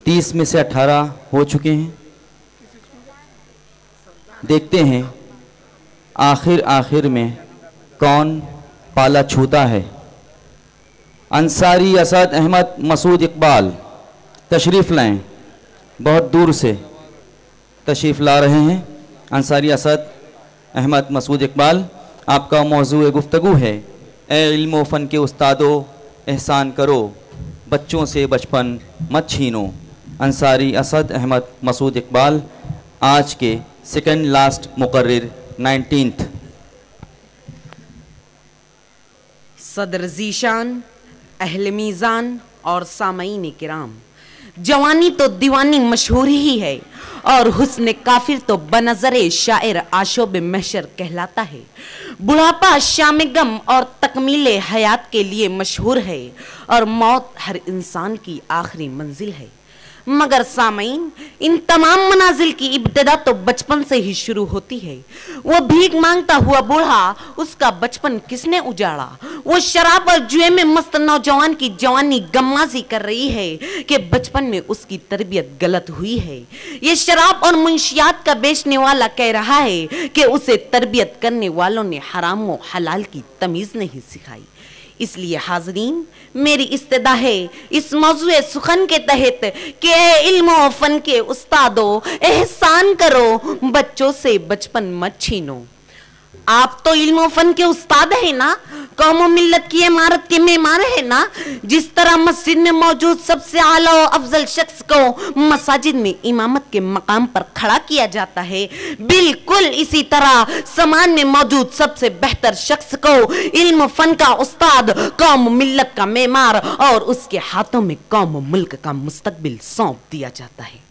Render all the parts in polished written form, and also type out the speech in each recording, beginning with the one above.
30 में से 18 हो चुके हैं। देखते हैं आखिर में कौन पाला छूता है। अंसारी असद अहमद मसूद इकबाल तशरीफ़ लाएं, बहुत दूर से तशरीफ़ ला रहे हैं। अंसारी असद अहमद मसूद इकबाल, आपका मौजूए गुफ्तगू है ए इल्म व फ़न के उस्तादो एहसान करो, बच्चों से बचपन मत छीनो। अंसारी असद अहमद मसूद इकबाल, आज के सेकंड लास्ट मुकर्रिर 19th। सदर ज़ीशान, अहले मीज़ान और सामईन किराम, जवानी तो दीवानी मशहूर ही है और हुस्न काफिर तो बनज़रे शायर आशोब महशर कहलाता है। बुढ़ापा शाम गम और तकमीले हयात के लिए मशहूर है और मौत हर इंसान की आखिरी मंजिल है। मगर सामईन, इन तमाम मनाजिल की इब्तिदा तो बचपन से ही शुरू होती है। वो भीख मांगता हुआ बूढ़ा, उसका बचपन किसने उजाड़ा? वो शराब और जुए में मस्त नौजवान की जवानी गम्माजी कर रही है कि बचपन में उसकी तरबियत गलत हुई है। ये शराब और मुंशियात का बेचने वाला कह रहा है कि उसे तरबियत करने वालों ने हराम व हलाल की तमीज नहीं सिखाई। इसलिए हाज़रीन, मेरी इस्तदा है इस मौज़ूए सुखन के तहत कि इल्म व फ़न के उस्तादो एहसान करो, बच्चों से बचपन मत छीनो। आप तो इल्म व फ़न के उस्ताद है ना, कौम व मिल्लत की इमारत के मेमार है ना। जिस तरह मस्जिद में मौजूद सबसे आला व अफजल शख्स को मसाजिद में इमामत के मकाम पर खड़ा किया जाता है, बिल्कुल इसी तरह समाज में मौजूद सबसे बेहतर शख्स को इल्म फ़न का उस्ताद, कौम मिल्लत का मेमार और उसके हाथों में कौम मुल्क का मुस्तकबिल सौंप दिया जाता है।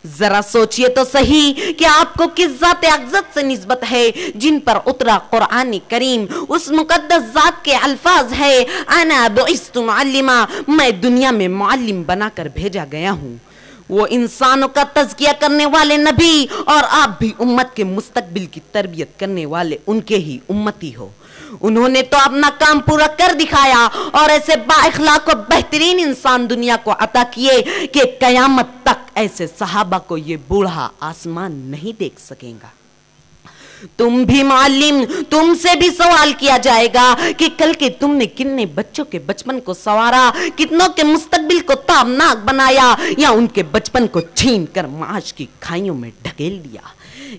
जरा सोचिए तो सही कि आपको किस ज़ात अक़ज़त से निस्बत है जिन पर उतरा कुरान करीम। उस मुक़द्दस ज़ात के अल्फाज है, अना बुइस्तु मुअल्लिमा, मैं दुनिया में मुअल्लिम बनाकर भेजा गया हूँ। वो इंसानों का तज़किया करने वाले नबी और आप भी उम्मत के मुस्तकबिल की तरबियत करने वाले उनके ही उम्मती हो। उन्होंने तो अपना काम पूरा कर दिखाया और ऐसे बाइखलाक और बेहतरीन इंसान दुनिया को अता किए कि कयामत तक ऐसे सहाबा को ये बूढ़ा आसमान नहीं देख सकेगा। तुम भी मालिम, तुमसे भी सवाल किया जाएगा कि कल के तुमने कितने बच्चों के बचपन को संवारा, कितनों के मुस्तकबिल को ताबनाक बनाया या उनके बचपन को छीन कर माश की खाइयों में ढकेल दिया।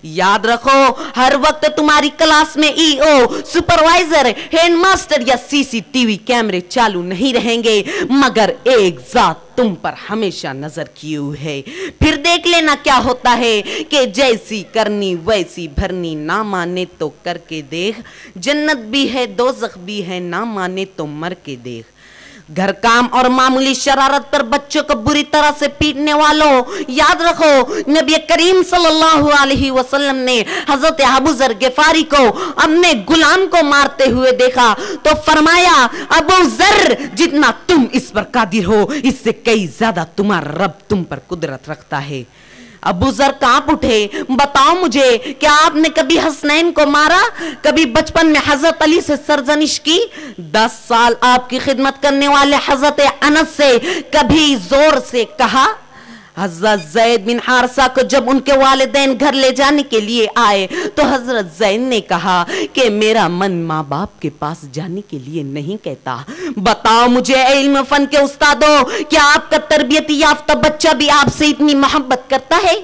याद रखो, हर वक्त तुम्हारी क्लास में ईओ, सुपरवाइजर, हेडमास्टर या सीसीटीवी कैमरे चालू नहीं रहेंगे, मगर एक जात तुम पर हमेशा नजर किए हुए है। फिर देख लेना क्या होता है कि जैसी करनी वैसी भरनी, ना माने तो करके देख, जन्नत भी है दोज़ख भी है, ना माने तो मर के देख। घर काम और मामूली शरारत पर बच्चों को बुरी तरह से पीटने वालों, याद रखो नबी करीम सल्लल्लाहु अलैहि वसल्लम ने हजरत अबू ज़र गिफ़ारी को अपने गुलाम को मारते हुए देखा तो फरमाया, अबू ज़र, जितना तुम इस पर कादिर हो, इससे कई ज्यादा तुम्हारा रब तुम पर कुदरत रखता है। अबू ज़र कांप उठे, बताओ मुझे, क्या आपने कभी हसनैन को मारा? कभी बचपन में हजरत अली से सरजनिश की? 10 साल आपकी खिदमत करने वाले हजरत अनस से कभी जोर से कहा? हजरत ज़ैद बिन हारिसा को जब उनके वालिदैन घर ले जाने के लिए आए तो हजरत ज़ैद ने कहा कि मेरा मन माँ बाप के पास जाने के लिए नहीं कहता। बताओ मुझे इल्म फ़न के उस्तादों, क्या आपका तरबियत याफ्ता बच्चा भी आपसे इतनी मोहब्बत करता है?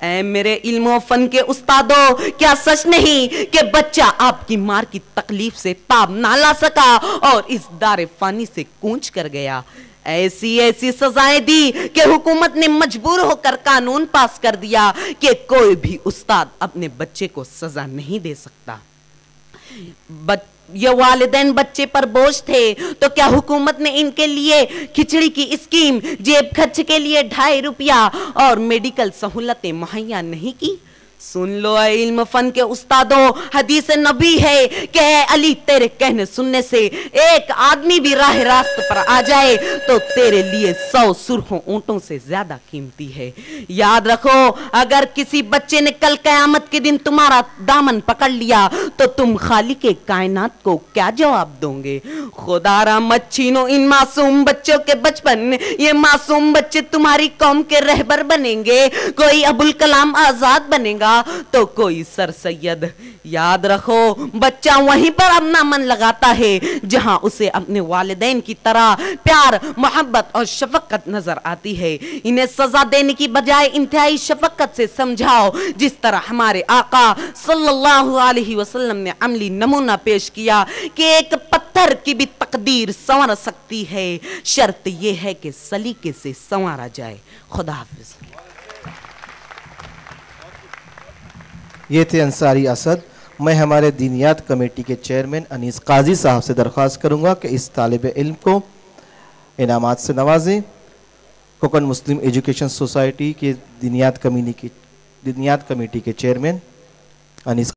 ऐ मेरे इल्म फ़न के उस्तादों, क्या सच नहीं कि बच्चा आपकी मार की तकलीफ से ताब ना ला सका और इस दारे फानी से कूच कर गया? ऐसी ऐसी सजाएं दी कि हुकूमत ने मजबूर होकर कानून पास कर दिया कि कोई भी उस्ताद अपने बच्चे को सजा नहीं दे सकता। ये वालिदैन बच्चे पर बोझ थे तो क्या हुकूमत ने इनके लिए खिचड़ी की स्कीम, जेब खर्च के लिए 2.5 रुपया और मेडिकल सहूलतें मुहैया नहीं की? सुन लो ऐ इल्म फन के उस्तादों, हदीस नबी है कि ऐ अली तेरे कहने सुनने से एक आदमी भी राह रास्त पर आ जाए तो तेरे लिए 100 सुर्खों ऊंटों से ज्यादा कीमती है। याद रखो, अगर किसी बच्चे ने कल कयामत के दिन तुम्हारा दामन पकड़ लिया तो तुम खालिक के कायनात को क्या जवाब दोगे? खुदारा मत छीनो इन मासूम बच्चों के बचपन। ये मासूम बच्चे तुम्हारी कौम के रहबर बनेंगे। कोई अबुल कलाम आजाद बनेगा तो कोई सर सैयद। याद रखो, बच्चा वहीं पर अपना मन लगाता है जहां उसे अपने वालिदैन की तरह प्यार, मोहब्बत और शफकत नजर आती है। इन्हें सजा देने की बजाय इंतहाई शफकत से समझाओ, जिस तरह हमारे आका सल्लल्लाहु अलैहि वसल्लम ने अमली नमूना पेश किया कि एक पत्थर की भी तकदीर संवर सकती है, शर्त यह है कि सलीके से संवारा जाए। खुदा हाफिज। ये थे अंसारी असद। मैं हमारे दीनियात कमेटी के चेयरमैन अनीस काजी साहब से दरख्वास्त करूंगा कि इस तालिब इल्म को इनामात से नवाजें। कोकन मुस्लिम एजुकेशन सोसाइटी के दीनियात कमेटी के चेयरमैन अनीस